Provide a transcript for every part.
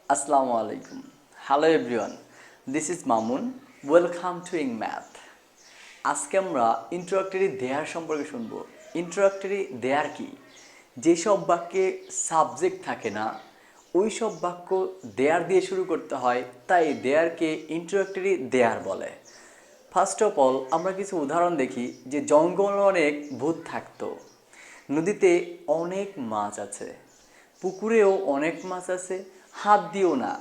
Assalamu alaikum. Hello everyone. This is Mamun. Welcome to EngMath. আজকে আমরা introductory দেয়ার সম্পর্কে শুনব। ইন্ট্রোডাক্টরি দেয়ার কি? যেসব বাক্যে সাবজেক্ট থাকে না ওই সব বাক্য দেয়ার দিয়ে শুরু করতে হয়, তাই দেয়ারকে ইন্ট্রোডাক্টরি দেয়ার বলে। ফার্স্ট অফ অল আমরা কিছু উদাহরণ দেখি যে জঙ্গলে অনেক ভূত থাকতো, নদীতে অনেক মাছ আছে, পুকুরেও অনেক মাছ আছে, হাত দিও না,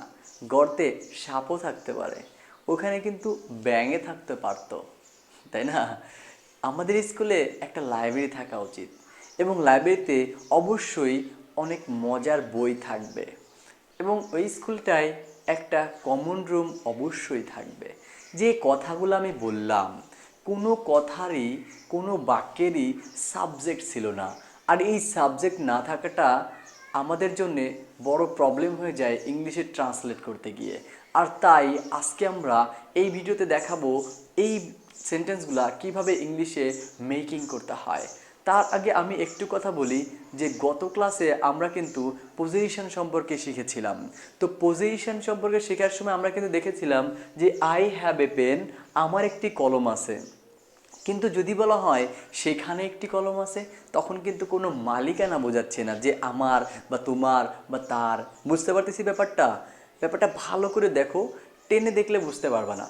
গর্তে সাপও থাকতে পারে, ওখানে কিন্তু ব্যাঙে থাকতে পারতো, তাই না? আমাদের স্কুলে একটা লাইব্রেরি থাকা উচিত এবং লাইব্রেরিতে অবশ্যই অনেক মজার বই থাকবে এবং ওই স্কুলটায় একটা কমন রুম অবশ্যই থাকবে। যে কথাগুলো আমি বললাম কোনো কথারই কোনো বাক্যেরই সাবজেক্ট ছিল না, আর এই সাবজেক্ট না থাকাটা আমাদের জন্য বড় প্রবলেম হয়ে যায় ইংলিশে ট্রান্সলেট করতে গিয়ে। আর তাই আজকে আমরা এই ভিডিওতে দেখাবো এই সেন্টেন্সগুলা কিভাবে ইংলিশে মেকিং করতে হয়। তার আগে আমি একটু কথা বলি যে গত ক্লাসে আমরা কিন্তু পজিশন সম্পর্কে শিখেছিলাম। তো পজিশন সম্পর্কে শেখার সময় আমরা কিন্তু দেখেছিলাম যে আই হ্যাভ এ পেন, আমার একটি কলম আছে। কিন্তু যদি বলা হয় সেখানে একটি কলম আছে, তখন কিন্তু কোনো মালিকানা বোঝাচ্ছে না যে আমার বা তোমার বা তার। বুঝতে পারতেছি ব্যাপারটা? ব্যাপারটা ভালো করে দেখো, টেনে দেখলে বুঝতে পারবে না।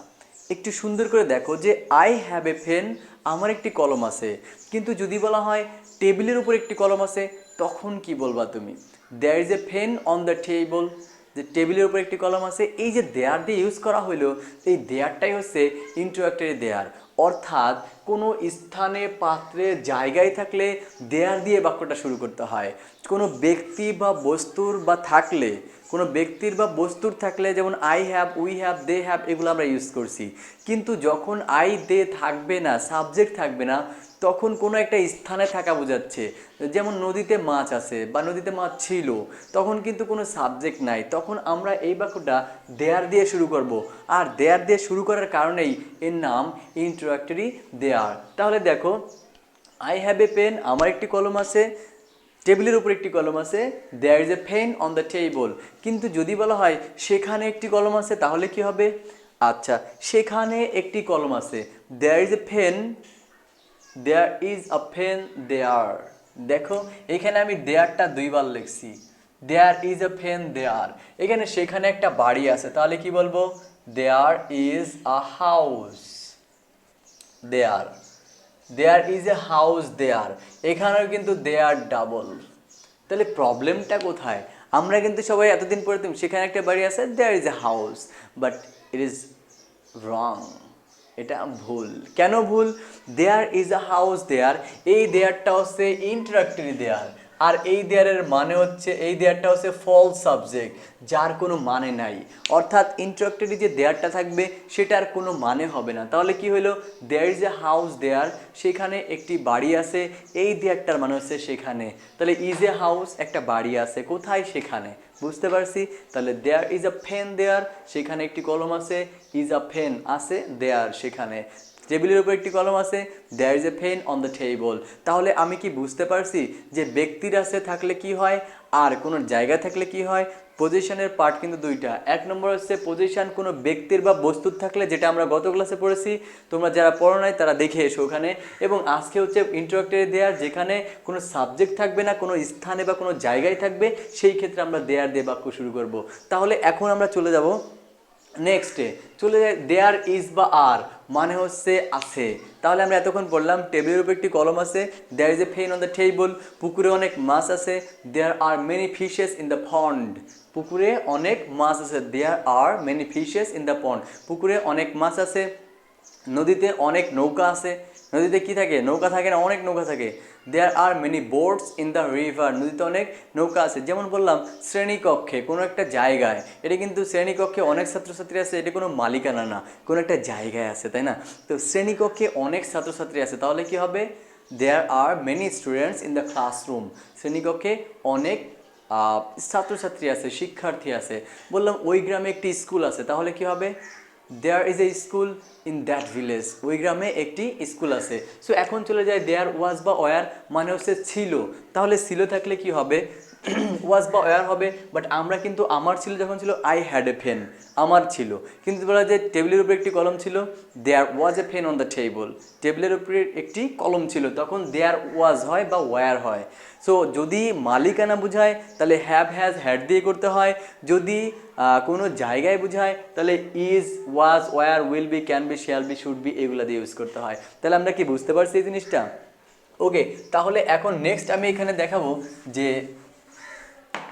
একটু সুন্দর করে দেখো যে আই হ্যাভ এ পেন, আমার একটি কলম আছে। কিন্তু যদি বলা হয় টেবিলের উপর একটি কলম আছে, তখন কি বলবা তুমি? There is a pen on the table, যে টেবিলের উপর একটি কলম আছে। এই যে দেয়ার দিয়ে ইউজ করা হইলো, এই দেয়ারটাই হচ্ছে ইন্ট্রোডাক্টরি দেয়ার। অর্থাৎ কোনো স্থানে, পাত্রে, জায়গায় থাকলে দেয়ার দিয়ে বাক্যটা শুরু করতে হয়। কোনো ব্যক্তি বা বস্তুর বা থাকলে, কোনো ব্যক্তির বা বস্তুর থাকলে, যেমন I have, we have, they have, এগুলো আমরা ইউজ করছি। কিন্তু যখন আই দে থাকবে না, সাবজেক্ট থাকবে না, তখন কোনো একটা স্থানে থাকা বোঝাচ্ছে। যেমন নদীতে মাছ আছে বা নদীতে মাছ ছিল, তখন কিন্তু কোনো সাবজেক্ট নাই, তখন আমরা এই বাক্যটা দেয়ার দিয়ে শুরু করব। আর দেয়ার দিয়ে শুরু করার কারণেই এর নাম ইন্ট্রোডাক্টরি দেয়ার। তাহলে দেখো, আই হ্যাভ এ পেন, আমার একটি কলম আছে, টেবিলের উপর একটি কলম আছে, there is a pen on the table. কিন্তু যদি বলা হয় সেখানে একটি কলম আছে, তাহলে কি হবে? আচ্ছা, সেখানে একটি কলম আছে, there is a pen, there is a pen there. দেখো এখানে আমি দেয়ারটা দুইবার লিখছি, দেয়ার ইজ আ পেন দেয়ার। এখানে সেখানে একটা বাড়ি আছে, তাহলে কি বলবো? There is a house there. There is a house there. এখানেও কিন্তু দেয়ার ডাবল। তাহলে প্রবলেমটা কোথায়? আমরা কিন্তু সবাই এতদিন পড়তাম সেখানে একটা বাড়ি আছে, there is a house, but it is wrong. এটা ভুল। কেন ভুল? দেয়ার ইজ আ হাউস দেয়ার, এই দেয়ারটা হচ্ছে ইন্ট্রোডাক্টরি দেয়ার। আর এই দেয়ারের মানে হচ্ছে, এই দেয়ারটা হচ্ছে ফলস সাবজেক্ট, যার কোনো মানে নাই। অর্থাৎ ইন্ট্রোডাক্টরি যে দেয়ারটা থাকবে সেটার কোনো মানে হবে না। তাহলে কি হলো? দেয়ার ইজ এ হাউস দেয়ার, সেখানে একটি বাড়ি আছে, এই দেয়ারটার মানে হচ্ছে সেখানে। তাহলে ইজ এ হাউস, একটা বাড়ি আছে, কোথায়? সেখানে। বুঝতে পারছি? তাহলে দেয়ার ইজ আ পেন দেয়ার, সেখানে একটি কলম আছে, ইজ আ পেন আছে, দেয়ার সেখানে। টেবিলের উপর একটি কলম আছে, there is a pen on the table. তাহলে আমি কি বুঝতে পারছি যে ব্যক্তির আছে থাকলে কি হয় আর কোনো জায়গা থাকলে কি হয়? পজিশনের পার্ট কিন্তু দুইটা। এক নম্বর হচ্ছে পজিশন কোনো ব্যক্তির বা বস্তুর থাকলে, যেটা আমরা গত ক্লাসে পড়েছি, তোমরা যারা পড়ো নাই তারা দেখে এসো ওখানে। এবং আজকে হচ্ছে ইন্ট্রোডাক্টরি দেয়ার, যেখানে কোনো সাবজেক্ট থাকবে না, কোনো স্থানে বা কোনো জায়গায় থাকবে, সেই ক্ষেত্রে আমরা দেয়ার দিয়ে বাক্য শুরু করব। তাহলে এখন আমরা চলে যাব নেক্সটে। চলে যায় দেয়ার ইজ বা আর, মানে হচ্ছে আছে। তাহলে আমরা এতক্ষণ বললাম টেবিলের উপর একটি কলম আছে, there is a pen on the table, পুকুরে অনেক মাছ আছে, there are many fishes in the pond. পুকুরে অনেক মাছ আছে, there are many fishes in the pond, পুকুরে অনেক মাছ আছে। নদীতে অনেক নৌকা আছে, নদীতে কি থাকে? নৌকা থাকে না, অনেক নৌকা থাকে। There are many boats in the river, নদীতে অনেক নৌকা আছে। যেমন বললাম শ্রেণীকক্ষে, কোনো একটা জায়গায়, এটা কিন্তু শ্রেণীকক্ষে অনেক ছাত্রছাত্রী আছে, এটা কোনো মালিকানা না, কোনো একটা জায়গায় আছে, তাই না? তো শ্রেণীকক্ষে অনেক ছাত্রছাত্রী আছে, তাহলে কি হবে? There are many students in the classroom, শ্রেণীকক্ষে অনেক ছাত্রছাত্রী আছে, শিক্ষার্থী আছে। বললাম ওই গ্রামে একটি স্কুল আছে, তাহলে কি হবে? There is a school in that village, ওই গ্রামে একটি স্কুল আছে। সো এখন চলে যায় দেয়ার ওয়াজ বা ওয়ার, মানে হচ্ছে ছিল। তাহলে ছিল থাকলে কি হবে? ওয়াজ বা ওয়ার হবে, বাট আমরা কিন্তু আমার ছিল যখন ছিল আই হ্যাড এ পেন, আমার ছিল। কিন্তু বলা যায় টেবিলের উপরে একটি কলম ছিল, there was a pen on the table, টেবিলের উপরে একটি কলম ছিল, তখন দেয়ার ওয়াজ হয় বা ওয়ার হয়। সো যদি মালিকানা বোঝায় তাহলে হ্যাভ হ্যাজ হ্যাড দিয়ে করতে হয়, যদি কোনো জায়গায় বোঝায় তাহলে is was were will be can be shall be should B এগুলো দিয়ে ইউজ করতে হয়। তাহলে আমরা কি বুঝতে পারছি এই জিনিসটা? ওকে, তাহলে এখন নেক্সট আমি এখানে দেখাবো যে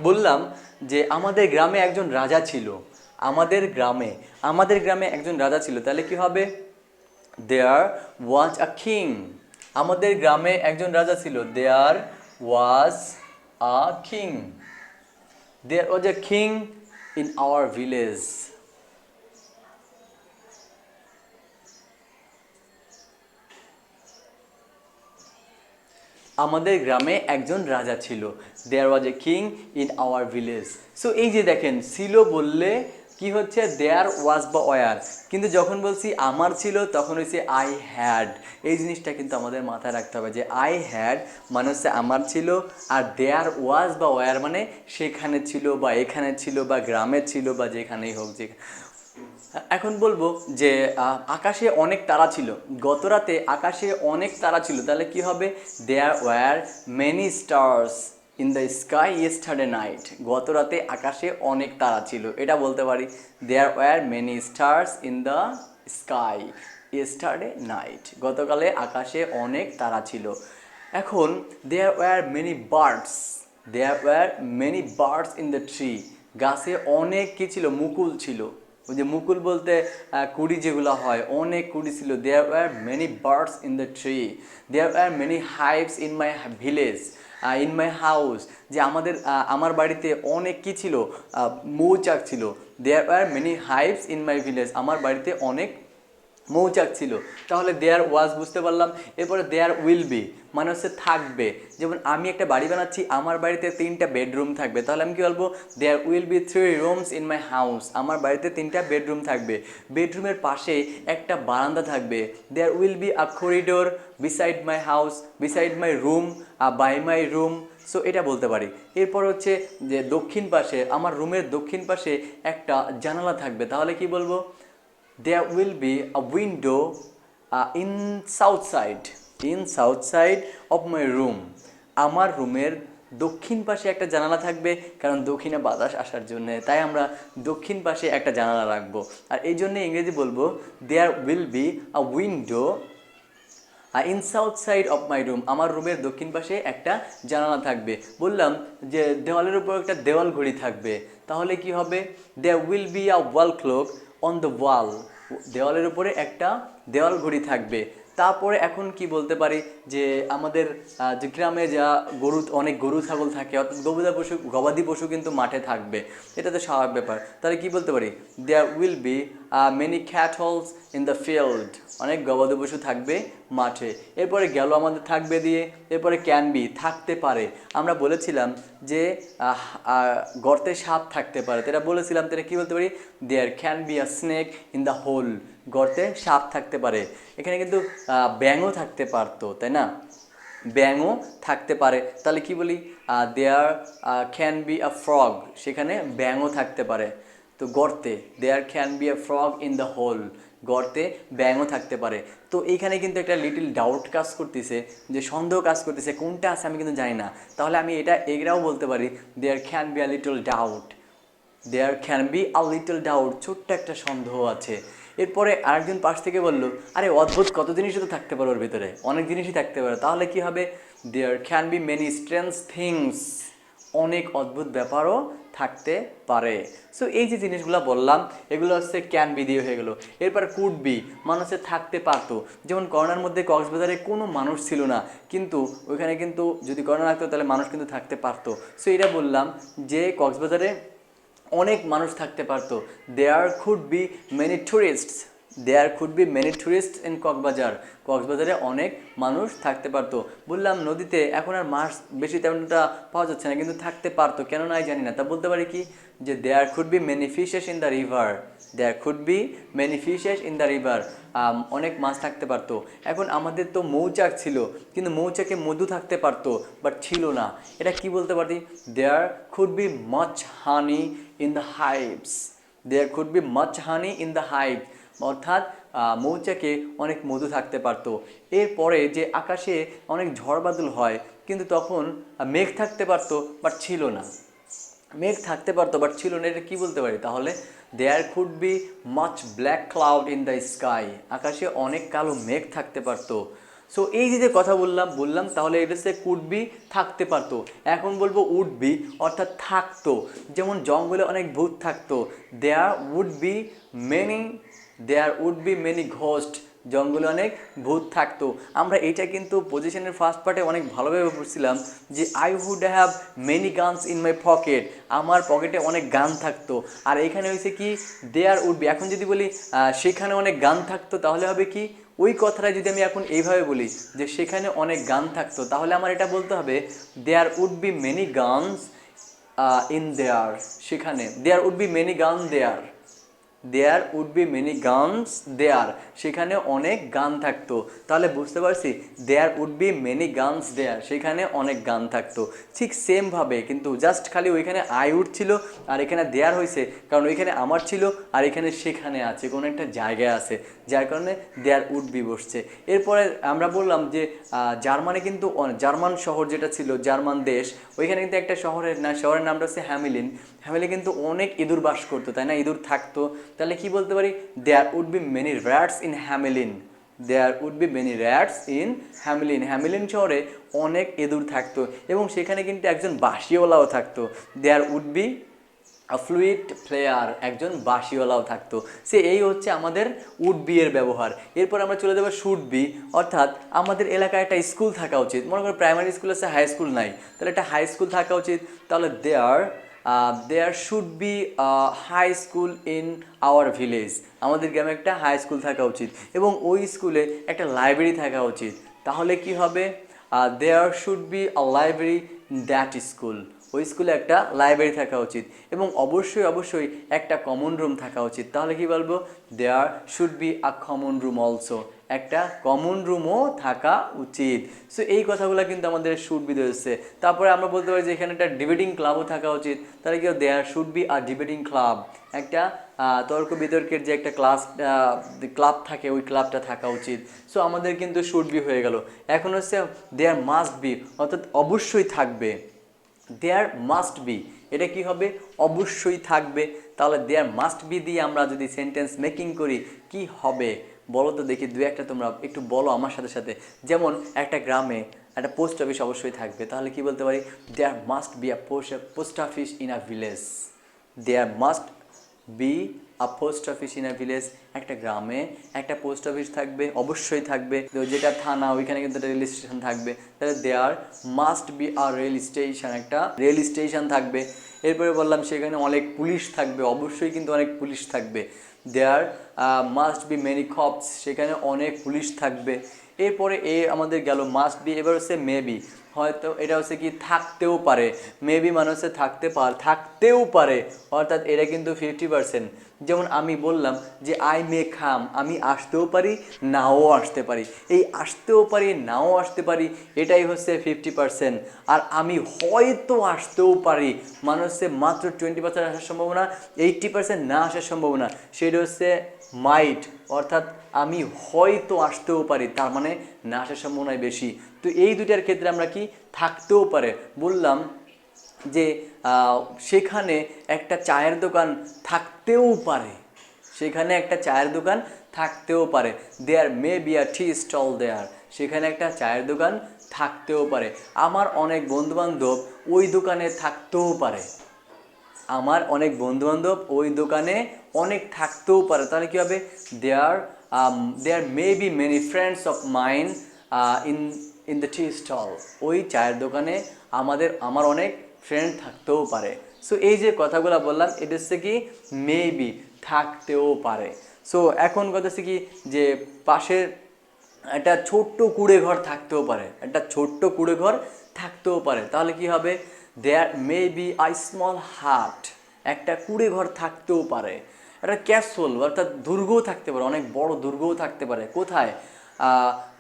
বললাম যে আমাদের গ্রামে একজন রাজা ছিল, আমাদের গ্রামে একজন রাজা ছিল, তাহলে কি হবে? দেয়ার ওয়াজ আ কিং, আমাদের গ্রামে একজন রাজা ছিল, there was a king, there was a king in our village. আমাদের গ্রামে একজন রাজা ছিল, there was a king in our village. So এই যে দেখেন, ছিল বললে কি হচ্ছে দেয়ার ওয়াজ বা ওয়ার, কিন্তু যখন বলছি আমার ছিল তখন হচ্ছে আই হ্যাড। এই জিনিসটা কিন্তু আমাদের মাথায় রাখতে হবে যে আই হ্যাড মানে হচ্ছে আমার ছিল, আর দেয়ার ওয়াজ বা ওয়ার মানে সেখানে ছিল বা এখানে ছিল বা গ্রামে ছিল বা যেখানেই হোক। এখন বলবো যে আকাশে অনেক তারা ছিল, গত রাতে আকাশে অনেক তারা ছিল, তাহলে কি হবে? There were many stars in the sky yesterday night, গত রাতে আকাশে অনেক তারা ছিল, এটা বলতে পারি। There were many stars in the sky yesterday night, গতকালে আকাশে অনেক তারা ছিল। এখন there were many birds, there were many birds in the tree, গাছে অনেক কী ছিল? মুকুল ছিল। ওই যে মুকুল বলতে কুড়ি যেগুলো হয়, অনেক কুড়ি ছিল। There were many birds in the tree, there were many hives in my village, in my house, যে আমার বাড়িতে অনেক কী ছিল? মৌচাক ছিল। There were many hives in my village, আমার বাড়িতে অনেক মৌচাক ছিল। তাহলে দেয়ার ওয়াজ বুঝতে পারলাম। এরপরে দেয়ার উইল বি মানে হচ্ছে থাকবে, যেমন আমি একটা বাড়ি বানাচ্ছি, আমার বাড়িতে 3টা বেডরুম থাকবে, তাহলে আমি কি বলবো? There will be 3 rooms in my house, আমার বাড়িতে 3টা বেডরুম থাকবে। বেডরুমের পাশে একটা বারান্দা থাকবে। There will be a corridor beside my house, beside my room, by my room. So এটা বলতে পারি। এরপর হচ্ছে যে দক্ষিণ পাশে, আমার রুমের দক্ষিণ পাশে একটা জানালা থাকবে, তাহলে কি বলবো? There will be a window in south side of my room, আমার রুমের দক্ষিণ পাশে একটা জানালা থাকবে, কারণ দক্ষিণে বাতাস আসার জন্য, তাই আমরা দক্ষিণ পাশে একটা জানালা রাখবো। আর এই জন্য ইংরেজি বলবো there will be a window in south side of my room, আমার রুমের দক্ষিণ পাশে একটা জানালা থাকবে। বললাম যে দেওয়ালের উপর একটা দেওয়াল ঘড়ি থাকবে, তাহলে কি হবে? There will be a wall clock on the wall, দেওয়ালের উপরে একটা দেওয়াল ঘড়ি থাকবে। তারপরে এখন কি বলতে পারি যে আমাদের যে গ্রামে যা অনেক গরু ছাগল থাকে, অর্থাৎ গবাদি পশু কিন্তু মাঠে থাকবে, এটা তো স্বাভাবিক ব্যাপার। তাহলে কি বলতে পারি? There will be many cattles in the field, অনেক গবাদি পশু থাকবে মাঠে। এরপরে গেল আমাদের থাকবে দিয়ে, এরপরে ক্যান বি থাকতে পারে। আমরা বলেছিলাম যে গর্তে সাপ থাকতে পারে, এটা বলেছিলাম, তাহলে কী বলতে পারি? There can be a snake in the hole, গর্তে সাপ থাকতে পারে। এখানে কিন্তু ব্যাঙও থাকতে পারতো, তাই না? ব্যাঙও থাকতে পারে, তাহলে কি বলি? There can be a frog, সেখানে ব্যাঙও থাকতে পারে। তো গর্তে there can be a frog in the hole, গর্তে ব্যাঙও থাকতে পারে। তো এইখানে কিন্তু একটা লিটল ডাউট কাজ করতেছে, যে সন্দেহ কাজ করতেছে, কোনটা আছে আমি কিন্তু জানি না। তাহলে আমি এটাও বলতে পারি there can be a little doubt, there can be a little doubt, ছোট্ট একটা সন্দেহ আছে। এরপরে আরেকজন পাশ থেকে বললো, আরে অদ্ভুত কত জিনিসই তো থাকতে পারে ওর ভিতরে, অনেক জিনিসই থাকতে পারে, তাহলে কি হবে? There can be many strange things, অনেক অদ্ভুত ব্যাপারও থাকতে পারে। সো এই যে জিনিসগুলো বললাম, এগুলো হচ্ছে ক্যান বি দিয়ে হয়ে গেলো। এরপর কুড বি মানে হচ্ছে থাকতে পারতো, যেমন করোনার মধ্যে কক্সবাজারে কোনো মানুষ ছিল না, কিন্তু ওইখানে কিন্তু যদি করোনা রাখতো তাহলে মানুষ কিন্তু থাকতে পারতো। সো এটা বললাম যে কক্সবাজারে অনেক মানুষ থাকতে পারতো। There could be many tourists, there could be many tourist in Cox's Bazar, কক্সবাজারে অনেক মানুষ থাকতে পারতো। বললাম নদীতে এখন আর মাছ বেশি তেমনটা পাওয়া যাচ্ছে না, কিন্তু থাকতে পারতো, কেন নাই জানি না। তা বলতে পারি কি যে there could be many fishes in the river, there could be many fishes in the river, অনেক মাছ থাকতে পারতো। এখন আমাদের তো মৌচাক ছিল, কিন্তু মৌচাকে মধু থাকতে পারতো বাট ছিল না, এটা কি বলতে পারি? There could be much honey in the hives, there could be much honey in the hive, অর্থাৎ মৌচাকে অনেক মধু থাকতে পারতো। এরপরে যে আকাশে অনেক ঝড় বাদল হয়, কিন্তু তখন মেঘ থাকতে পারতো বাট ছিল না, মেঘ থাকতে পারতো বাট ছিল না, এটা কি বলতে পারি তাহলে? There could be much black cloud in the sky, আকাশে অনেক কালো মেঘ থাকতে পারতো। সো এই যে কথা বললাম তাহলে এটা হচ্ছে কুড বি, থাকতে পারতো। এখন বলবো উড বি, অর্থাৎ থাকতো। যেমন জঙ্গলে অনেক ভূত থাকতো, there would be many, there would be many ghost, জঙ্গলে অনেক ভূত থাকতো। আমরা এটা কিন্তু পজিশনের ফার্স্ট পার্টে অনেক ভালোভাবে পড়ছিলাম যে I would have many guns in my pocket, আমার পকেটে অনেক গান থাকতো। আর এখানে হয়েছে কি দেয়ার উড বি, এখন যদি বলি সেখানে অনেক গান থাকতো তাহলে হবে কি, ওই কথাটা যদি আমি এখন এইভাবে বলি যে সেখানে অনেক গান থাকতো, তাহলে আমার এটা বলতে হবে there would be many guns in there, সেখানে there would be many gun there, there would be many guns there, সেখানে অনেক গান থাকতো। তাহলে বুঝতে পারছি there would be many guns there, সেখানে অনেক গান থাকতো। ঠিক সেমভাবে কিন্তু জাস্ট খালি ওইখানে আই উড ছিল আর এখানে দেয়ার হয়েছে, কারণ ওইখানে আমার ছিল আর এখানে সেখানে আছে, কোনো একটা জায়গায় আছে, যার কারণে দেয়ার উড বি বসছে। এরপরে আমরা বললাম যে জার্মানি কিন্তু জার্মান শহর যেটা ছিল, জার্মান দেশ, ওইখানে কিন্তু একটা শহরের শহরের নামটা হচ্ছে হ্যামিলিন। হ্যামিলি কিন্তু অনেক ইঁদুর বাস করতো, তাই না, ইঁদুর থাকতো। তাহলে কি বলতে পারি? There would be many rats in Hamelin, there would be many rats in Hamelin, Hamelin শহরে অনেক ইঁদুর থাকতো এবং সেখানে কিন্তু একজন বাঁশিওয়ালাও থাকতো। দেয়ার উড বি ফ্লুইট প্লেয়ার, একজন বাঁশিওয়ালাও থাকতো। সে এই হচ্ছে আমাদের উড বি এর ব্যবহার। এরপর আমরা চলে যাবো শুড বি, অর্থাৎ আমাদের এলাকায় একটা স্কুল থাকা উচিত। মনে করো প্রাইমারি স্কুল আছে, হাই স্কুল নাই, তাহলে একটা হাই স্কুল থাকা উচিত। তাহলে there should be high school in our village, আমাদের গ্রামে একটা হাই স্কুল থাকা উচিত এবং ওই স্কুলে একটা লাইব্রেরি থাকা উচিত। তাহলে কি হবে? There should be a library in that school, ওই স্কুলে একটা লাইব্রেরি থাকা উচিত এবং অবশ্যই অবশ্যই একটা কমন রুম থাকা উচিত। তাহলে কি বলবো? There should be a common room also, একটা কমন রুমও থাকা উচিত। সো এই কথাগুলো কিন্তু আমাদের শুড বি রয়েছে। তারপরে আমরা বলতে পারি যে এখানে একটা ডিবেটিং ক্লাবও থাকা উচিত। তাহলে কি there should be a debating club, একটা তর্ক বিতর্কের যে একটা ক্লাব থাকে, ওই ক্লাবটা থাকা উচিত। সো আমাদের কিন্তু শুড বি হয়ে গেল। এখন হচ্ছে দেয়ার মাস্ট বি, অর্থাৎ অবশ্যই থাকবে। দেয়ার মাস্ট বি, এটা কি হবে? অবশ্যই থাকবে। তাহলে দেয়ার মাস্ট বি দিয়ে আমরা যদি সেন্টেন্স মেকিং করি কি হবে বলো তো দেখি, দু একটা তোমরা একটু বলো আমার সাথে সাথে। যেমন একটা গ্রামে একটা পোস্ট অফিস অবশ্যই থাকবে, তাহলে কি বলতে পারি? There must be a post office in a village, there must be a post office in a village, একটা গ্রামে একটা পোস্ট অফিস থাকবে, অবশ্যই থাকবে। তো যেটা থানা, ওইখানে কিন্তু একটা রেল স্টেশন থাকবে, তাহলে there must be a rail station, একটা রেল স্টেশন থাকবে। এরপরে বললাম সেখানে অনেক পুলিশ থাকবে, অবশ্যই কিন্তু অনেক পুলিশ থাকবে। There must be many cops, সেখানে অনেক পুলিশ থাকবে। এরপরে আমাদের গেল মাস্ট বি। এবার হচ্ছে মেবি, হয়তো এটা হচ্ছে কি থাকতেও পারে, মেবি মানে হচ্ছে থাকতেও পারে, অর্থাৎ এটা কিন্তু 50%। যেমন আমি বললাম যে আই মে কাম, আমি আসতেও পারি নাও আসতে পারি, এই আসতেও পারি নাও আসতে পারি এটাই হচ্ছে 50%। আর আমি হয়তো আসতেও পারি মানে হচ্ছে মাত্র 20% আসার সম্ভাবনা, 80% না আসার সম্ভাবনা, সেটা হচ্ছে মাইট, অর্থাৎ আমি হয়তো আসতেও পারি, তার মানে না আসার সম্ভাবনাই বেশি। তো এই দুইটার ক্ষেত্রে আমরা কি থাকতেও পারে বললাম যে সেখানে একটা চায়ের দোকান থাকতেও পারে, সেখানে একটা চায়ের দোকান থাকতেও পারে। দেয়ার may be a tea stall দেয়ার, সেখানে একটা চায়ের দোকান থাকতেও পারে। আমার অনেক বন্ধুবান্ধব ওই দোকানে থাকতেও পারে, আমার অনেক বন্ধুবান্ধব ওই দোকানে অনেক থাকতেও পারে। তাহলে কী হবে? There may be many friends of mine in in the tea stall, ওই চায়ের দোকানে আমার অনেক ফ্রেন্ড থাকতেও পারে। সো এই যে কথাগুলো বললাম এটা হচ্ছে কি মেবি, থাকতেও পারে। সো এখন কথা হচ্ছে কি যে পাশের একটা ছোট্ট কুঁড়ে ঘর থাকতেও পারে, একটা ছোট্ট কুঁড়ে ঘর থাকতেও পারে। তাহলে কি হবে? There may be a small হাট, একটা কুঁড়ে ঘর থাকতেও পারে। একটা ক্যাসল অর্থাৎ দুর্গও থাকতে পারে, অনেক বড় দুর্গও থাকতে পারে। কোথায়?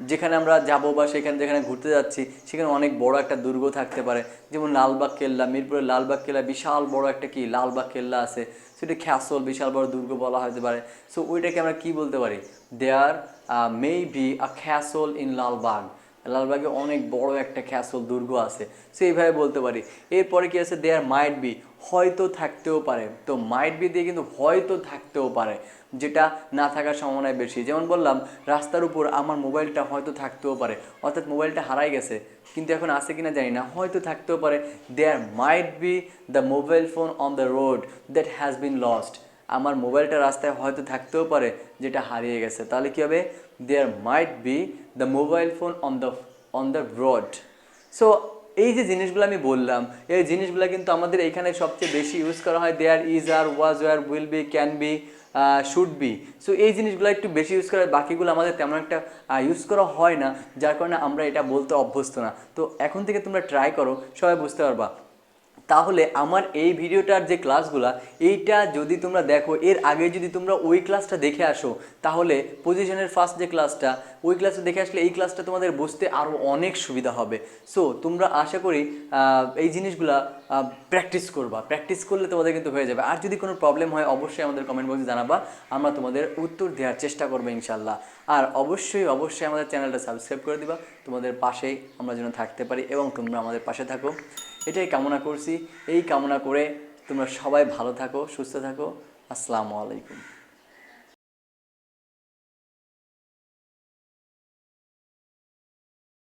যেখানে আমরা যাব বা সেখানে যেখানে ঘুরতে যাচ্ছি সেখানে অনেক বড় একটা দুর্গ থাকতে পারে। যেমন লালবাগ কেল্লা, মিরপুরের লালবাগ কেল্লা বিশাল বড় একটা কি লালবাগ কেল্লা আছে, সেটা ক্যাসল, বিশাল বড় দুর্গ বলা হতে পারে। সো ওইটাকে আমরা কি বলতে পারি? There may be a castle in Lalbagh, লালবাগে অনেক বড় একটা ক্যাসল দুর্গ আছে। সো এইভাবে বলতে পারি। এরপরে কি আছে? দেয়ার মাইট বি, হয়তো থাকতেও পারে। তো মাইট বি দিয়ে কিন্তু হয়তো থাকতেও পারে, যেটা না থাকার সম্ভাবনা বেশি। যেমন বললাম রাস্তার উপর আমার মোবাইলটা হয়তো থাকতেও পারে, অর্থাৎ মোবাইলটা হারাই গেছে কিন্তু এখন আছে কিনা জানি না, হয়তো থাকতেও পারে। There might be the mobile phone on the road that has been lost, আমার মোবাইলটা রাস্তায় হয়তো থাকতেও পারে যেটা হারিয়ে গেছে। তাহলে কী হবে? There might be the mobile phone on the road. So এই যে জিনিসগুলো আমি বললাম, এই জিনিসগুলো কিন্তু আমাদের এখানে সবচেয়ে বেশি ইউজ করা হয়। There, is, are, was, were, will be, can be, should be. So এই জিনিসগুলো একটু বেশি ইউজ করা হয়, বাকিগুলো আমাদের তেমন একটা ইউজ করা হয় না, যার কারণে আমরা এটা বলতে অভ্যস্ত না। তো এখন থেকে তোমরা ট্রাই করো, সবাই বুঝতে পারবা। তাহলে আমার এই ভিডিওটার যে ক্লাসগুলো, এইটা যদি তোমরা দেখো, এর আগে যদি তোমরা ওই ক্লাসটা দেখে আসো, তাহলে পজিশনের ফার্স্ট যে ক্লাসটা, ওই ক্লাসটা দেখে আসলে এই ক্লাসটা তোমাদের বুঝতে আরও অনেক সুবিধা হবে। সো তোমরা আশা করি এই জিনিসগুলা প্র্যাকটিস করবা, প্র্যাকটিস করলে তোমাদের কিন্তু হয়ে যাবে। আর যদি কোনো প্রবলেম হয় অবশ্যই আমাদের কমেন্ট বক্সে জানাবা, আমরা তোমাদের উত্তর দেওয়ার চেষ্টা করবো ইনশাল্লাহ। আর অবশ্যই অবশ্যই আমাদের চ্যানেলটা সাবস্ক্রাইব করে দিবা, তোমাদের পাশেই আমরা যেন থাকতে পারি এবং তোমরা আমাদের পাশে থাকো, এটাই কামনা করছি। এই কামনা করে তোমরা সবাই ভালো থাকো, সুস্থ থাকো। আসসালামু আলাইকুম।